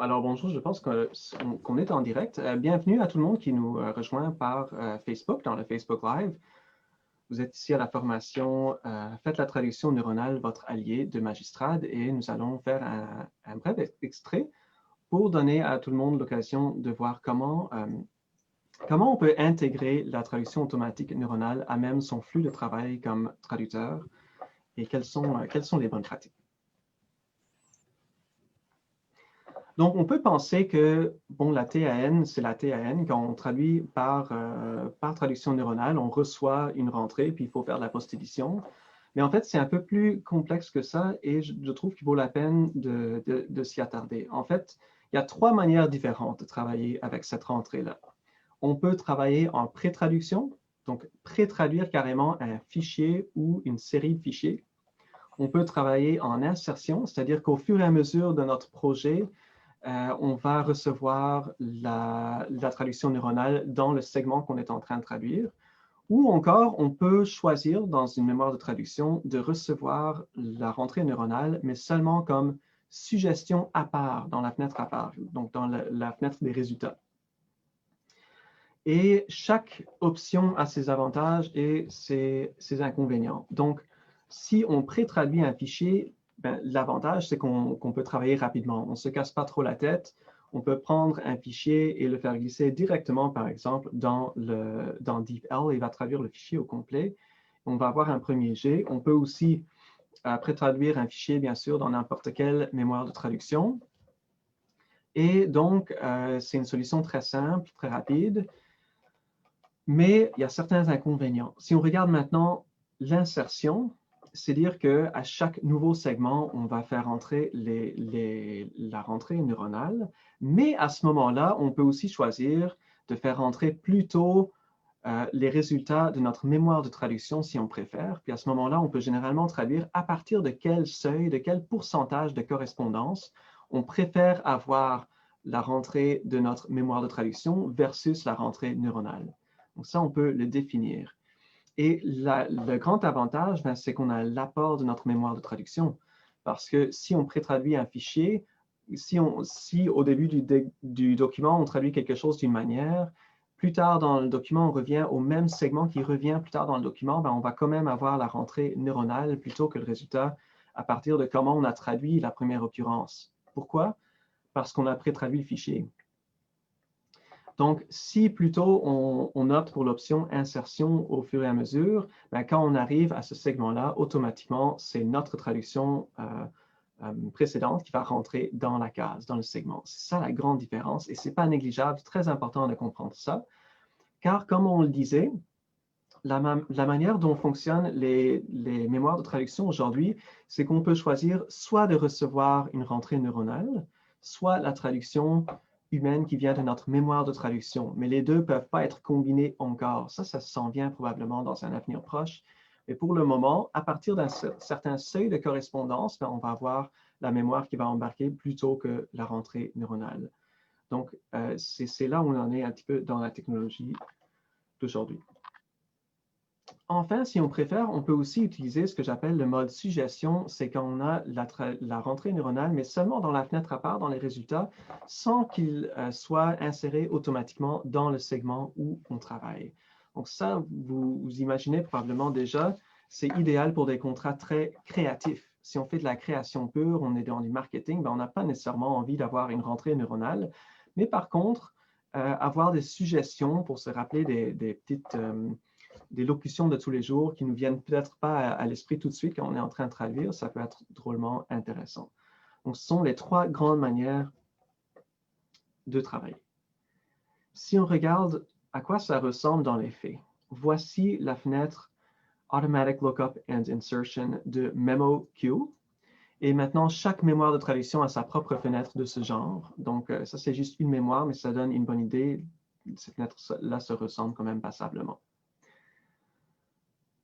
Alors bonjour, je pense qu'on est en direct. Bienvenue à tout le monde qui nous rejoint par Facebook, dans le Facebook Live. Vous êtes ici à la formation Faites la traduction neuronale, votre allié de Magistrade, et nous allons faire un bref extrait pour donner à tout le monde l'occasion de voir comment on peut intégrer la traduction automatique neuronale à même son flux de travail comme traducteur et quelles sont les bonnes pratiques. Donc, on peut penser que, bon, la TAN, c'est la TAN. Quand on traduit par traduction neuronale, on reçoit une rentrée, puis il faut faire de la post-édition. Mais en fait, c'est un peu plus complexe que ça et je trouve qu'il vaut la peine de s'y attarder. En fait, il y a trois manières différentes de travailler avec cette rentrée-là. On peut travailler en pré-traduction, donc pré-traduire carrément un fichier ou une série de fichiers. On peut travailler en insertion, c'est-à-dire qu'au fur et à mesure de notre projet, on va recevoir la traduction neuronale dans le segment qu'on est en train de traduire. Ou encore, on peut choisir dans une mémoire de traduction de recevoir la rentrée neuronale, mais seulement comme suggestion à part, dans la fenêtre à part, donc dans la fenêtre des résultats. Et chaque option a ses avantages et ses inconvénients. Donc, si on pré-traduit un fichier, l'avantage, c'est qu'on peut travailler rapidement. On ne se casse pas trop la tête. On peut prendre un fichier et le faire glisser directement, par exemple, dans DeepL. Il va traduire le fichier au complet. On va avoir un premier jet. On peut aussi pré-traduire un fichier, bien sûr, dans n'importe quelle mémoire de traduction. Et donc, c'est une solution très simple, très rapide. Mais il y a certains inconvénients. Si on regarde maintenant l'insertion, c'est dire qu'à chaque nouveau segment, on va faire entrer la rentrée neuronale. Mais à ce moment-là, on peut aussi choisir de faire entrer plutôt les résultats de notre mémoire de traduction, si on préfère. Puis à ce moment-là, on peut généralement traduire à partir de quel seuil, de quel pourcentage de correspondance on préfère avoir la rentrée de notre mémoire de traduction versus la rentrée neuronale. Donc ça, on peut le définir. Et le grand avantage, c'est qu'on a l'apport de notre mémoire de traduction. Parce que si on pré-traduit un fichier, si au début du document, on traduit quelque chose d'une manière, plus tard dans le document, on revient au même segment qui revient plus tard dans le document, on va quand même avoir la rentrée neuronale plutôt que le résultat à partir de comment on a traduit la première occurrence. Pourquoi? Parce qu'on a pré-traduit le fichier. Donc, si plutôt on opte pour l'option insertion au fur et à mesure, quand on arrive à ce segment-là, automatiquement, c'est notre traduction précédente qui va rentrer dans la case, dans le segment. C'est ça la grande différence et ce n'est pas négligeable, c'est très important de comprendre ça, car comme on le disait, la manière dont fonctionnent les mémoires de traduction aujourd'hui, c'est qu'on peut choisir soit de recevoir une rentrée neuronale, soit la traduction humaine qui vient de notre mémoire de traduction. Mais les deux ne peuvent pas être combinés encore. Ça s'en vient probablement dans un avenir proche. Mais pour le moment, à partir d'un certain seuil de correspondance, on va avoir la mémoire qui va embarquer plutôt que la rentrée neuronale. Donc, c'est là où on en est un petit peu dans la technologie d'aujourd'hui. Enfin, si on préfère, on peut aussi utiliser ce que j'appelle le mode suggestion. C'est quand on a la rentrée neuronale, mais seulement dans la fenêtre à part, dans les résultats, sans qu'il soit inséré automatiquement dans le segment où on travaille. Donc ça, vous imaginez probablement déjà, c'est idéal pour des contrats très créatifs. Si on fait de la création pure, on est dans du marketing, on n'a pas nécessairement envie d'avoir une rentrée neuronale. Mais par contre, avoir des suggestions pour se rappeler des petites... des locutions de tous les jours qui ne nous viennent peut-être pas à l'esprit tout de suite quand on est en train de traduire, ça peut être drôlement intéressant. Donc, ce sont les trois grandes manières de travailler. Si on regarde à quoi ça ressemble dans les faits, voici la fenêtre Automatic Lookup and Insertion de MemoQ. Et maintenant, chaque mémoire de traduction a sa propre fenêtre de ce genre. Donc, ça, c'est juste une mémoire, mais ça donne une bonne idée. Ces fenêtres-là se ressemblent quand même passablement.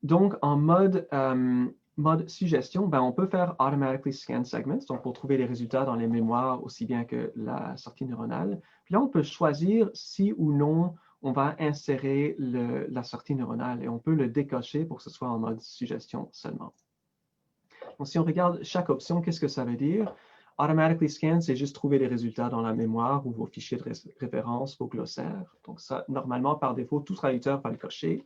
Donc, en mode suggestion, on peut faire Automatically Scan Segments, donc pour trouver les résultats dans les mémoires aussi bien que la sortie neuronale. Puis là, on peut choisir si ou non on va insérer la sortie neuronale et on peut le décocher pour que ce soit en mode suggestion seulement. Donc, si on regarde chaque option, qu'est-ce que ça veut dire? Automatically scan, c'est juste trouver les résultats dans la mémoire ou vos fichiers de référence, vos glossaires. Donc ça, normalement, par défaut, tout traducteur va le cocher.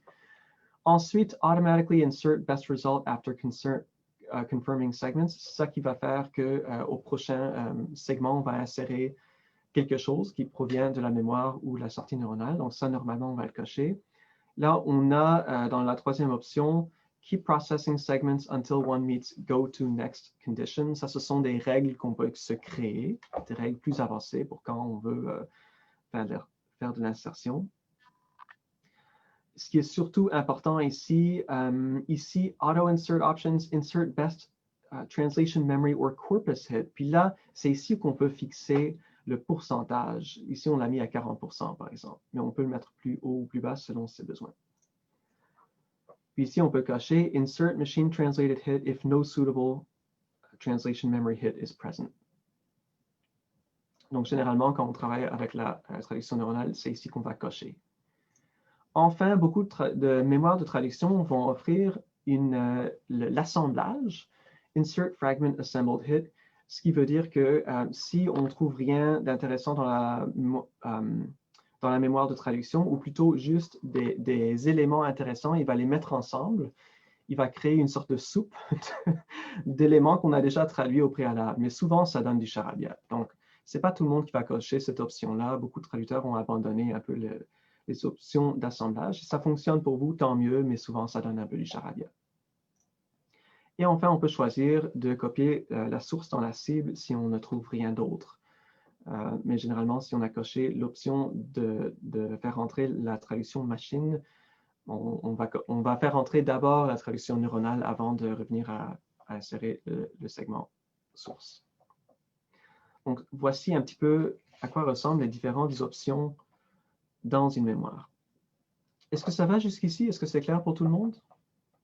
Ensuite, automatically insert best result after confirming segments. C'est ça qui va faire qu'au prochain segment, on va insérer quelque chose qui provient de la mémoire ou la sortie neuronale. Donc ça, normalement, on va le cocher. Là, on a dans la troisième option, Keep processing segments until one meets go to next condition. Ça, ce sont des règles qu'on peut se créer, des règles plus avancées pour quand on veut faire de l'insertion. Ce qui est surtout important ici, Auto Insert Options, Insert Best Translation Memory or Corpus Hit. Puis là, c'est ici qu'on peut fixer le pourcentage. Ici, on l'a mis à 40%, par exemple. Mais on peut le mettre plus haut ou plus bas selon ses besoins. Puis ici, on peut cocher Insert Machine Translated Hit if no suitable translation memory hit is present. Donc, généralement, quand on travaille avec la traduction neuronale, c'est ici qu'on va cocher. Enfin, beaucoup de mémoires de traduction vont offrir l'assemblage, Insert Fragment Assembled Hit, ce qui veut dire que si on ne trouve rien d'intéressant dans la mémoire de traduction, ou plutôt juste des éléments intéressants, il va les mettre ensemble. Il va créer une sorte de soupe d'éléments qu'on a déjà traduits au préalable. Mais souvent, ça donne du charabia. Donc, ce n'est pas tout le monde qui va cocher cette option-là. Beaucoup de traducteurs ont abandonné un peu les options d'assemblage. Si ça fonctionne pour vous, tant mieux, mais souvent, ça donne un peu du charabia. Et enfin, on peut choisir de copier la source dans la cible si on ne trouve rien d'autre. Mais généralement, si on a coché l'option de faire entrer la traduction machine, on va faire entrer d'abord la traduction neuronale avant de revenir à insérer le segment source. Donc, voici un petit peu à quoi ressemblent les différentes options dans une mémoire. Est-ce que ça va jusqu'ici? Est-ce que c'est clair pour tout le monde?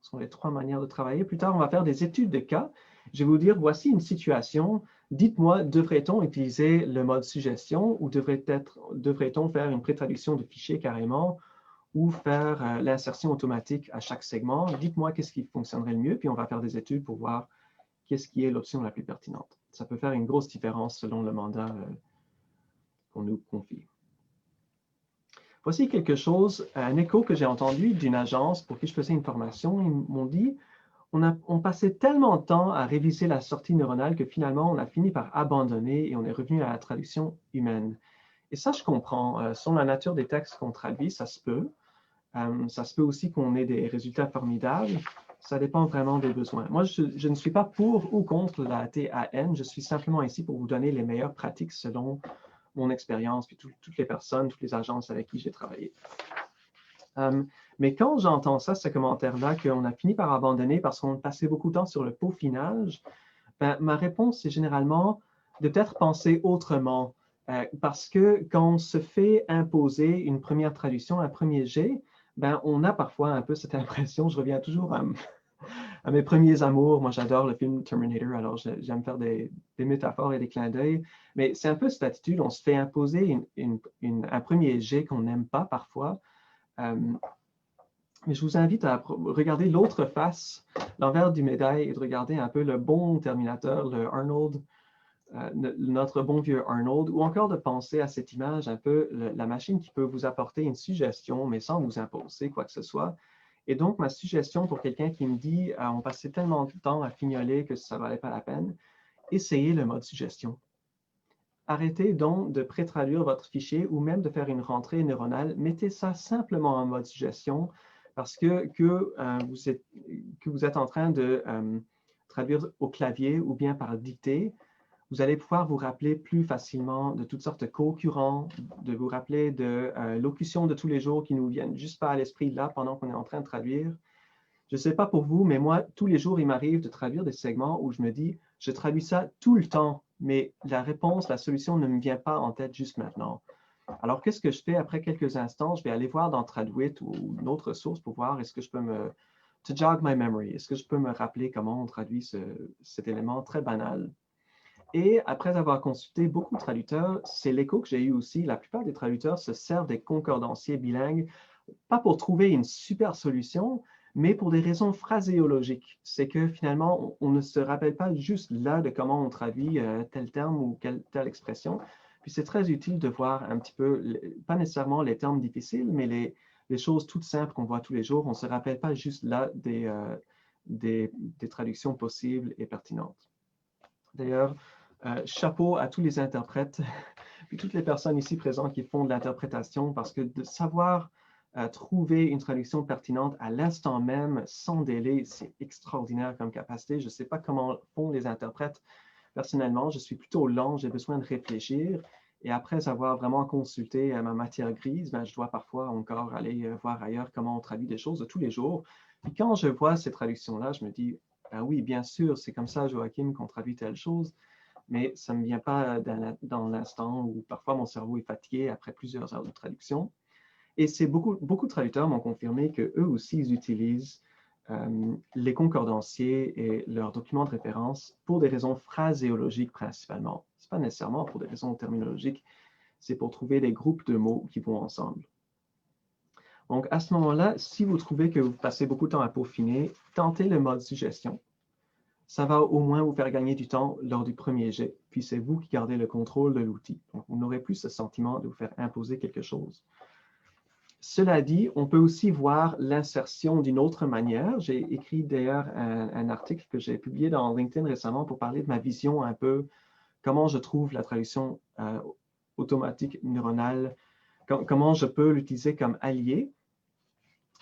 Ce sont les trois manières de travailler. Plus tard, on va faire des études de cas. Je vais vous dire, voici une situation. Dites-moi, devrait-on utiliser le mode suggestion ou devrait-on faire une pré-traduction de fichier carrément ou faire l'insertion automatique à chaque segment? Dites-moi qu'est-ce qui fonctionnerait le mieux, puis on va faire des études pour voir qu'est-ce qui est l'option la plus pertinente. Ça peut faire une grosse différence selon le mandat qu'on nous confie. Voici quelque chose, un écho que j'ai entendu d'une agence pour qui je faisais une formation. Ils m'ont dit, on passait tellement de temps à réviser la sortie neuronale que finalement, on a fini par abandonner et on est revenu à la traduction humaine. Et ça, je comprends. Selon la nature des textes qu'on traduit, ça se peut. Ça se peut aussi qu'on ait des résultats formidables. Ça dépend vraiment des besoins. Moi, je ne suis pas pour ou contre la TAN. Je suis simplement ici pour vous donner les meilleures pratiques selon mon expérience, puis toutes les personnes, toutes les agences avec qui j'ai travaillé. Mais quand j'entends ça, ce commentaire-là, qu'on a fini par abandonner parce qu'on passait beaucoup de temps sur le peaufinage, ben, ma réponse, c'est généralement de peut-être penser autrement. Parce que quand on se fait imposer une première traduction, un premier jet, ben, on a parfois un peu cette impression, je reviens toujours à mes premiers amours. Moi, j'adore le film Terminator, alors j'aime faire des métaphores et des clins d'œil. Mais c'est un peu cette attitude, on se fait imposer un premier jet qu'on n'aime pas parfois. Mais je vous invite à regarder l'autre face, l'envers du médaille, et de regarder un peu le bon Terminator, le Arnold, notre bon vieux Arnold, ou encore de penser à cette image un peu, la machine qui peut vous apporter une suggestion, mais sans vous imposer quoi que ce soit. Et donc, ma suggestion pour quelqu'un qui me dit « on passait tellement de temps à fignoler que ça ne valait pas la peine », essayez le mode suggestion. Arrêtez donc de pré-traduire votre fichier ou même de faire une rentrée neuronale. Mettez ça simplement en mode suggestion parce que vous êtes en train de traduire au clavier ou bien par dictée. Vous allez pouvoir vous rappeler plus facilement de toutes sortes de co-occurrents, de vous rappeler de locutions de tous les jours qui nous viennent juste pas à l'esprit là pendant qu'on est en train de traduire. Je ne sais pas pour vous, mais moi, tous les jours, il m'arrive de traduire des segments où je me dis, je traduis ça tout le temps, mais la réponse, la solution ne me vient pas en tête juste maintenant. Alors, qu'est-ce que je fais après quelques instants? Je vais aller voir dans Traduit ou une autre source pour voir est-ce que je peux to jog my memory, est-ce que je peux me rappeler comment on traduit cet élément très banal? Et après avoir consulté beaucoup de traducteurs, c'est l'écho que j'ai eu aussi. La plupart des traducteurs se servent des concordanciers bilingues, pas pour trouver une super solution, mais pour des raisons phraséologiques. C'est que finalement, on ne se rappelle pas juste là de comment on traduit tel terme ou telle expression. Puis c'est très utile de voir un petit peu, pas nécessairement les termes difficiles, mais les choses toutes simples qu'on voit tous les jours. On ne se rappelle pas juste là des traductions possibles et pertinentes. D'ailleurs, chapeau à tous les interprètes, puis toutes les personnes ici présentes qui font de l'interprétation, parce que de savoir trouver une traduction pertinente à l'instant même, sans délai, c'est extraordinaire comme capacité. Je ne sais pas comment font les interprètes. Personnellement, je suis plutôt lent, j'ai besoin de réfléchir. Et après avoir vraiment consulté ma matière grise, ben, je dois parfois encore aller voir ailleurs comment on traduit des choses de tous les jours. Puis quand je vois ces traductions-là, je me dis, ben oui, bien sûr, c'est comme ça, Joachim, qu'on traduit telle chose, mais ça ne me vient pas dans l'instant où parfois mon cerveau est fatigué après plusieurs heures de traduction. Et c'est beaucoup de traducteurs m'ont confirmé qu'eux aussi, ils utilisent les concordanciers et leurs documents de référence pour des raisons phraséologiques principalement. Ce n'est pas nécessairement pour des raisons terminologiques, c'est pour trouver des groupes de mots qui vont ensemble. Donc, à ce moment-là, si vous trouvez que vous passez beaucoup de temps à peaufiner, tentez le mode suggestion. Ça va au moins vous faire gagner du temps lors du premier jet, puis c'est vous qui gardez le contrôle de l'outil. Donc, vous n'aurez plus ce sentiment de vous faire imposer quelque chose. Cela dit, on peut aussi voir l'insertion d'une autre manière. J'ai écrit d'ailleurs un article que j'ai publié dans LinkedIn récemment pour parler de ma vision un peu, comment je trouve la traduction automatique neuronale, comment je peux l'utiliser comme allié.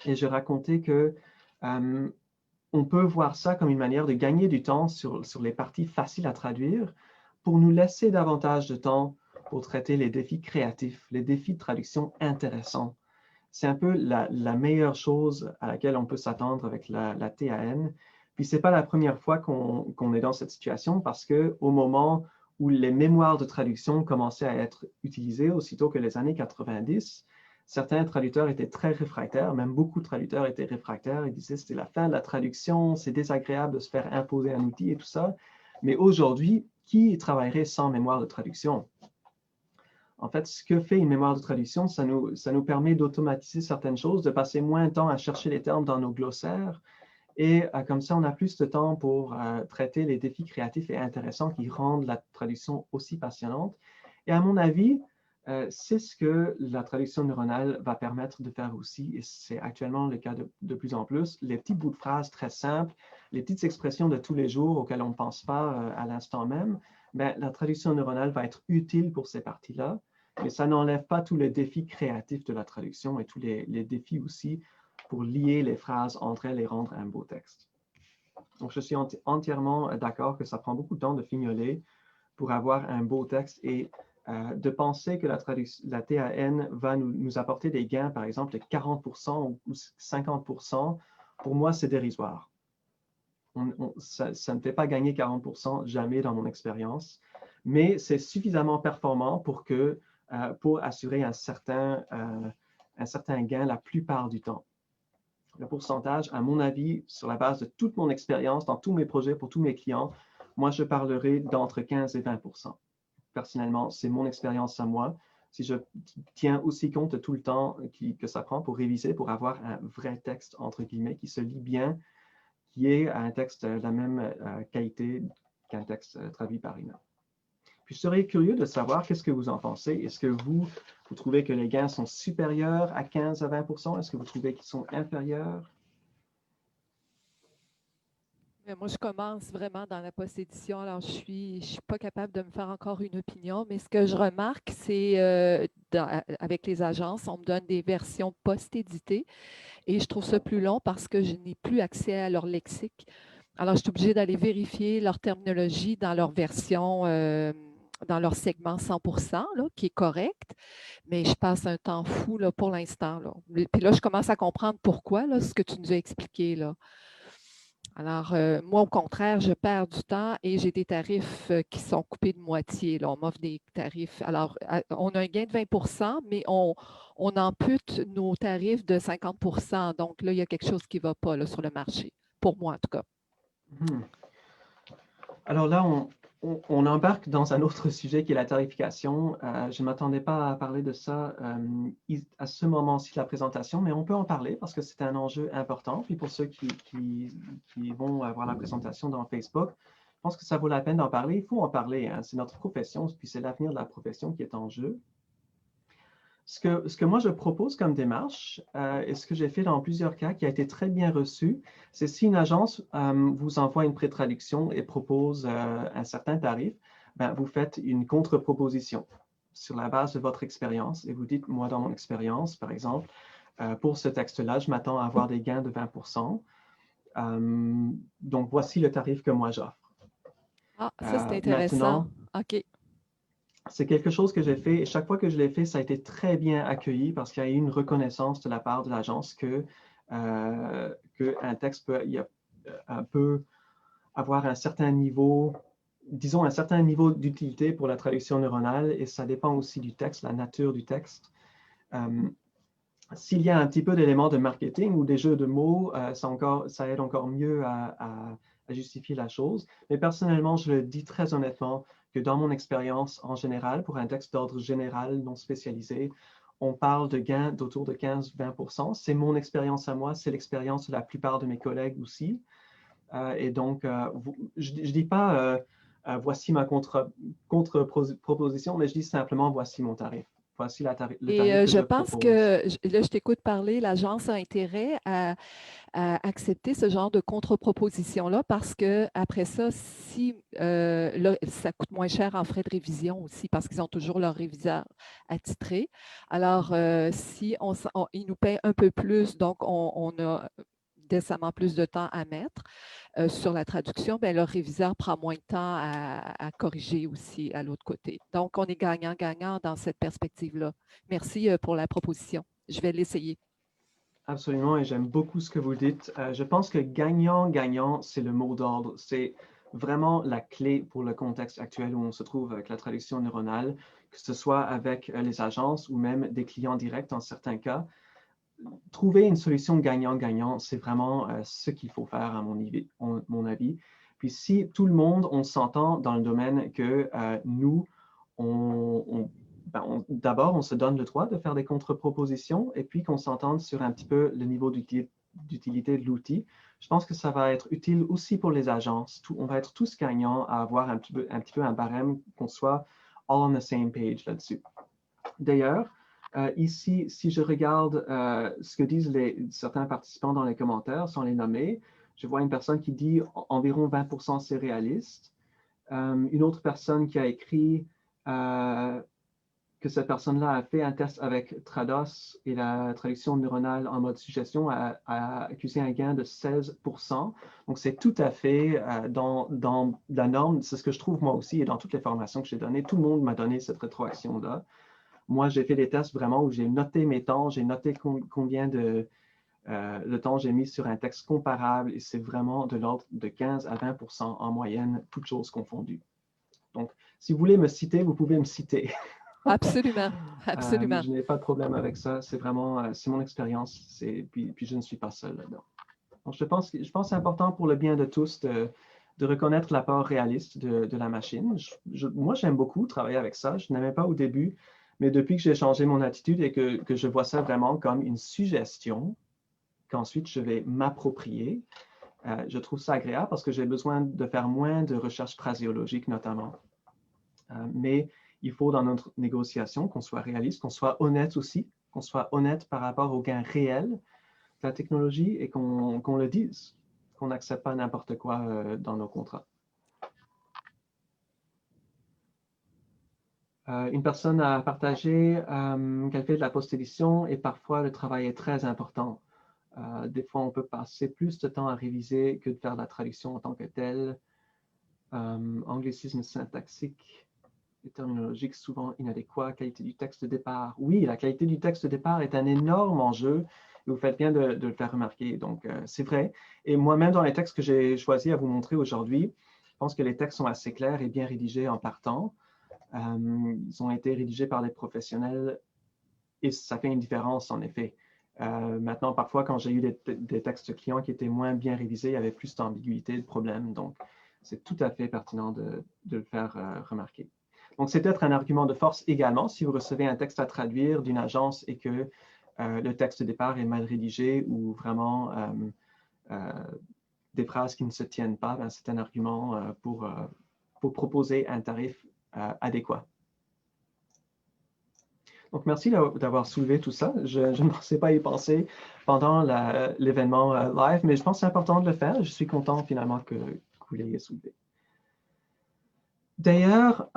Et je racontais que on peut voir ça comme une manière de gagner du temps sur les parties faciles à traduire pour nous laisser davantage de temps pour traiter les défis créatifs, les défis de traduction intéressants. C'est un peu la meilleure chose à laquelle on peut s'attendre avec la TAN. Puis ce n'est pas la première fois qu'on est dans cette situation parce qu'au moment où les mémoires de traduction commençaient à être utilisées, aussitôt que les années 90, certains traducteurs étaient très réfractaires, même beaucoup de traducteurs étaient réfractaires. Ils disaient que c'était la fin de la traduction, c'est désagréable de se faire imposer un outil et tout ça. Mais aujourd'hui, qui travaillerait sans mémoire de traduction? En fait, ce que fait une mémoire de traduction, ça nous permet d'automatiser certaines choses, de passer moins de temps à chercher les termes dans nos glossaires. Et comme ça, on a plus de temps pour traiter les défis créatifs et intéressants qui rendent la traduction aussi passionnante. Et à mon avis, c'est ce que la traduction neuronale va permettre de faire aussi, et c'est actuellement le cas de plus en plus. Les petits bouts de phrases très simples, les petites expressions de tous les jours auxquelles on ne pense pas à l'instant même, ben, la traduction neuronale va être utile pour ces parties-là, mais ça n'enlève pas tous les défis créatifs de la traduction et tous les défis aussi pour lier les phrases entre elles et rendre un beau texte. Donc, je suis entièrement d'accord que ça prend beaucoup de temps de fignoler pour avoir un beau texte et de penser que la TAN va nous apporter des gains, par exemple, de 40% ou 50%, pour moi, c'est dérisoire. Ça ne fait pas gagner 40% jamais dans mon expérience, mais c'est suffisamment performant pour assurer un certain gain la plupart du temps. Le pourcentage, à mon avis, sur la base de toute mon expérience dans tous mes projets pour tous mes clients, moi, je parlerai d'entre 15 et 20%. Personnellement, c'est mon expérience à moi. Si je tiens aussi compte de tout le temps que ça prend pour réviser, pour avoir un vrai texte, entre guillemets, qui se lit bien, qui est un texte de la même qualité qu'un texte traduit par une. Puis je serais curieux de savoir qu'est-ce que vous en pensez. Est-ce que vous trouvez que les gains sont supérieurs à 15 à 20%? Est-ce que vous trouvez qu'ils sont inférieurs? Mais moi, je commence vraiment dans la post-édition, alors je suis pas capable de me faire encore une opinion, mais ce que je remarque, c'est avec les agences, on me donne des versions post-éditées et je trouve ça plus long parce que je n'ai plus accès à leur lexique. Alors, je suis obligée d'aller vérifier leur terminologie dans leur version, dans leur segment 100%, là, qui est correct, mais je passe un temps fou là, pour l'instant. Là. Puis là, je commence à comprendre pourquoi, là, ce que tu nous as expliqué. Là. Alors, moi, au contraire, je perds du temps et j'ai des tarifs qui sont coupés de moitié. Là. On m'offre des tarifs. Alors, on a un gain de 20 mais on ampute nos tarifs de 50 Donc, là, il y a quelque chose qui ne va pas là, sur le marché, pour moi en tout cas. Alors là, on embarque dans un autre sujet qui est la tarification. Je ne m'attendais pas à parler de ça à ce moment-ci de la présentation, mais on peut en parler parce que c'est un enjeu important. Puis pour ceux qui vont voir la présentation dans Facebook, je pense que ça vaut la peine d'en parler. Il faut en parler, hein. C'est notre profession, puis c'est l'avenir de la profession qui est en jeu. Ce que moi je propose comme démarche, et ce que j'ai fait dans plusieurs cas, qui a été très bien reçu, c'est si une agence vous envoie une pré-traduction et propose un certain tarif, ben, vous faites une contre-proposition sur la base de votre expérience et vous dites, moi dans mon expérience, par exemple, pour ce texte-là, je m'attends à avoir des gains de 20%. Donc voici le tarif que moi j'offre. Ah, ça, c'est intéressant. Maintenant, OK. c'est quelque chose que j'ai fait et chaque fois que je l'ai fait, ça a été très bien accueilli parce qu'il y a eu une reconnaissance de la part de l'agence qu'un texte peut avoir un certain niveau, disons un certain niveau d'utilité pour la traduction neuronale et ça dépend aussi du texte, la nature du texte. S'il y a un petit peu d'éléments de marketing ou des jeux de mots, ça aide encore mieux à justifier la chose. Mais personnellement, je le dis très honnêtement que dans mon expérience en général, pour un texte d'ordre général non spécialisé, on parle de gains d'autour de 15-20%. C'est mon expérience à moi, c'est l'expérience de la plupart de mes collègues aussi. Et donc, je ne dis pas voici ma contre-proposition, mais je dis simplement voici mon tarif. Voici le tarif que Je je pense propose. que, là, je t'écoute parler, l'agence a intérêt à accepter ce genre de contre-proposition-là parce que après ça, si là, ça coûte moins cher en frais de révision aussi parce qu'ils ont toujours leur réviseur attitré. Alors, si ils nous payent un peu plus, donc on a décemment plus de temps à mettre sur la traduction, bien, leur réviseur prend moins de temps à corriger aussi à l'autre côté. Donc, on est gagnant-gagnant dans cette perspective-là. Merci pour la proposition. Je vais l'essayer. Absolument, et j'aime beaucoup ce que vous dites. Je pense que gagnant-gagnant, c'est le mot d'ordre. C'est vraiment la clé pour le contexte actuel où on se trouve avec la traduction neuronale, que ce soit avec les agences ou même des clients directs en certains cas. Trouver une solution gagnant-gagnant, c'est vraiment ce qu'il faut faire à mon avis. Puis si tout le monde, on s'entend dans le domaine que nous, d'abord, on se donne le droit de faire des contre-propositions et puis qu'on s'entende sur un petit peu le niveau d'utilité de l'outil. Je pense que ça va être utile aussi pour les agences. On va être tous gagnants à avoir un petit peu un barème, qu'on soit all on the same page là-dessus. D'ailleurs, ici, si je regarde ce que disent certains participants dans les commentaires, sans les nommer, je vois une personne qui dit environ 20% c'est réaliste. Une autre personne qui a écrit que cette personne-là a fait un test avec Trados et la traduction neuronale en mode suggestion a accusé un gain de 16%. Donc, c'est tout à fait dans la norme. C'est ce que je trouve moi aussi et dans toutes les formations que j'ai données. Tout le monde m'a donné cette rétroaction-là. Moi, j'ai fait des tests vraiment où j'ai noté mes temps, j'ai noté combien de temps j'ai mis sur un texte comparable et c'est vraiment de l'ordre de 15 à 20% en moyenne, toutes choses confondues. Donc, si vous voulez me citer, vous pouvez me citer. Absolument, absolument. Je n'ai pas de problème avec ça. C'est vraiment, c'est mon expérience. Puis je ne suis pas seul là-dedans. Donc, je pense que c'est important pour le bien de tous de reconnaître l'apport réaliste de la machine. Moi, j'aime beaucoup travailler avec ça. Je n'aimais pas au début, mais depuis que j'ai changé mon attitude et que je vois ça vraiment comme une suggestion qu'ensuite je vais m'approprier, je trouve ça agréable parce que j'ai besoin de faire moins de recherches phraséologiques notamment. Mais il faut dans notre négociation qu'on soit réaliste, qu'on soit honnête aussi, qu'on soit honnête par rapport aux gains réels de la technologie et qu'on le dise, qu'on n'accepte pas n'importe quoi dans nos contrats. Une personne a partagé qu'elle fait de la post-édition et parfois le travail est très important. Des fois, on peut passer plus de temps à réviser que de faire de la traduction en tant que telle. Anglicisme syntaxique et terminologique souvent inadéquat, qualité du texte de départ. Oui, la qualité du texte de départ est un énorme enjeu et vous faites bien de le faire remarquer. Donc, c'est vrai. Et moi-même, dans les textes que j'ai choisi à vous montrer aujourd'hui, je pense que les textes sont assez clairs et bien rédigés en partant. Ils ont été rédigés par des professionnels et ça fait une différence en effet. Maintenant, parfois, quand j'ai eu des textes clients qui étaient moins bien révisés, il y avait plus d'ambiguïté, de problèmes. Donc, c'est tout à fait pertinent de le faire remarquer. Donc, c'est peut-être un argument de force également si vous recevez un texte à traduire d'une agence et que le texte de départ est mal rédigé ou vraiment des phrases qui ne se tiennent pas, ben, c'est un argument pour proposer un tarif adéquat. Donc, merci d'avoir soulevé tout ça. Je ne pensais pas y penser pendant l'événement live, mais je pense que c'est important de le faire. Je suis content finalement que vous l'ayez soulevé. D'ailleurs,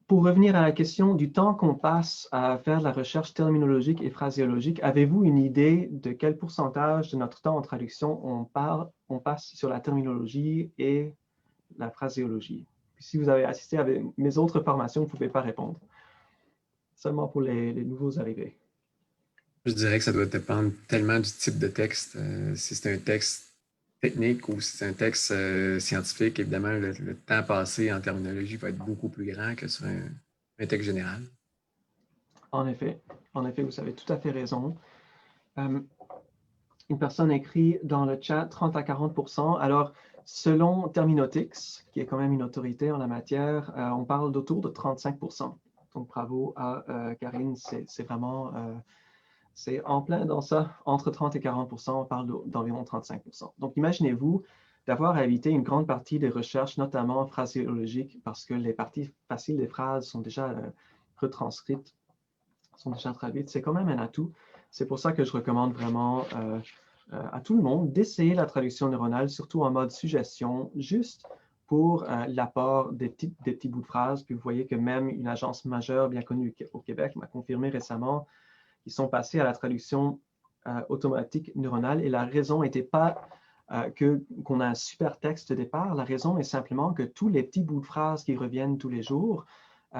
pour revenir à la question du temps qu'on passe à faire de la recherche terminologique et phraséologique, avez-vous une idée de quel pourcentage de notre temps en traduction on passe sur la terminologie et la phraséologie? Puis si vous avez assisté à mes autres formations, vous ne pouvez pas répondre. Seulement pour les nouveaux arrivés. Je dirais que ça doit dépendre tellement du type de texte. Si c'est un texte technique ou si c'est un texte scientifique, évidemment, le temps passé en terminologie va être beaucoup plus grand que sur un texte général. En effet, vous avez tout à fait raison. Une personne écrit dans le chat 30 à 40%. Alors, selon Terminotix, qui est quand même une autorité en la matière, on parle d'autour de 35%. Donc, bravo à Karine, c'est vraiment, c'est en plein dans ça, entre 30 et 40%, on parle d'environ 35%. Donc, imaginez-vous d'avoir à éviter une grande partie des recherches, notamment phraséologiques, parce que les parties faciles des phrases sont déjà retranscrites, sont déjà traduites. C'est quand même un atout. C'est pour ça que je recommande vraiment à tout le monde d'essayer la traduction neuronale, surtout en mode suggestion, juste pour l'apport des petits bouts de phrases. Puis vous voyez que même une agence majeure bien connue au Québec m'a confirmé récemment qu'ils sont passés à la traduction automatique neuronale. Et la raison n'était pas qu'on a un super texte de départ. La raison est simplement que tous les petits bouts de phrases qui reviennent tous les jours,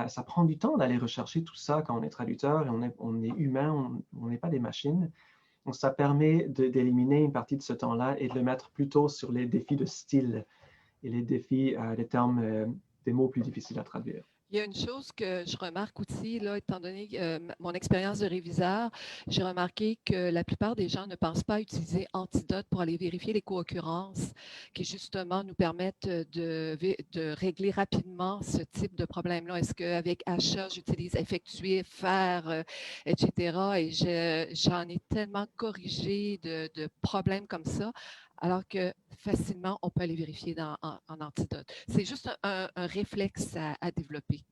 ça prend du temps d'aller rechercher tout ça quand on est traducteur et on est humain, on n'est pas des machines. Donc, ça permet d'éliminer une partie de ce temps-là et de le mettre plutôt sur les défis de style et les défis des termes, des mots plus difficiles à traduire. Il y a une chose que je remarque aussi, là, étant donné mon expérience de réviseur, j'ai remarqué que la plupart des gens ne pensent pas utiliser Antidote pour aller vérifier les co-occurrences qui justement nous permettent de régler rapidement ce type de problème-là. Est-ce qu'avec achat, j'utilise effectuer, faire, etc. Et j'en ai tellement corrigé de problèmes comme ça, alors que facilement, on peut aller vérifier en Antidote. C'est juste un réflexe à développer.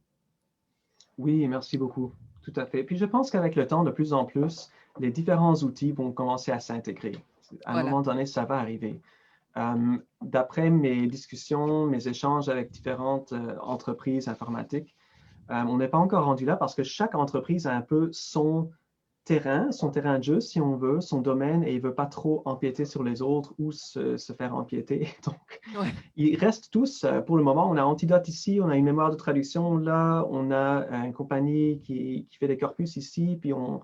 Oui, merci beaucoup. Tout à fait. Puis je pense qu'avec le temps, de plus en plus, les différents outils vont commencer à s'intégrer. À un moment donné, ça va arriver. D'après mes discussions, mes échanges avec différentes entreprises informatiques, on n'est pas encore rendu là parce que chaque entreprise a un peu son terrain de jeu, si on veut, son domaine, et il ne veut pas trop empiéter sur les autres ou se faire empiéter. Donc, ils restent tous, pour le moment, on a Antidote ici, on a une mémoire de traduction là, on a une compagnie qui fait des corpus ici, puis on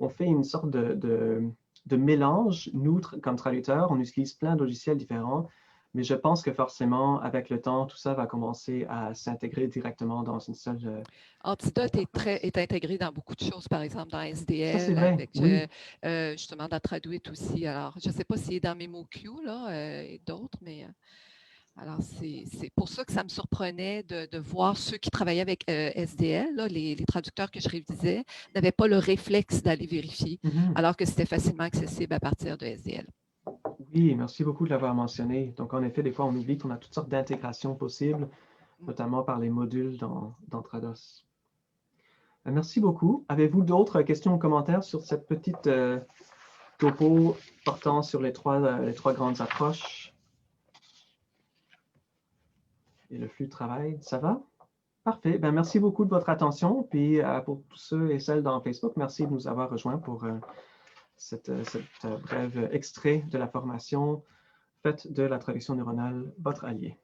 fait une sorte de mélange, nous, comme traducteurs, on utilise plein de logiciels différents, mais je pense que forcément, avec le temps, tout ça va commencer à s'intégrer directement dans une seule... Antidote est intégré dans beaucoup de choses, par exemple dans SDL, ça, c'est vrai, avec oui. justement dans Traduit aussi. Alors, je ne sais pas s'il est dans MemoQ là, et d'autres, mais alors c'est pour ça que ça me surprenait de voir ceux qui travaillaient avec SDL, là, les traducteurs que je révisais, n'avaient pas le réflexe d'aller vérifier, alors que c'était facilement accessible à partir de SDL. Oui, merci beaucoup de l'avoir mentionné. Donc, en effet, des fois, on oublie qu'on a toutes sortes d'intégrations possibles, notamment par les modules dans Trados. Merci beaucoup. Avez-vous d'autres questions ou commentaires sur cette petite topo portant sur les trois grandes approches et le flux de travail? Ça va? Parfait. Ben, merci beaucoup de votre attention. Puis, pour tous ceux et celles dans Facebook, merci de nous avoir rejoints pour cette brève extrait de la formation Faites de la traduction neuronale votre allié.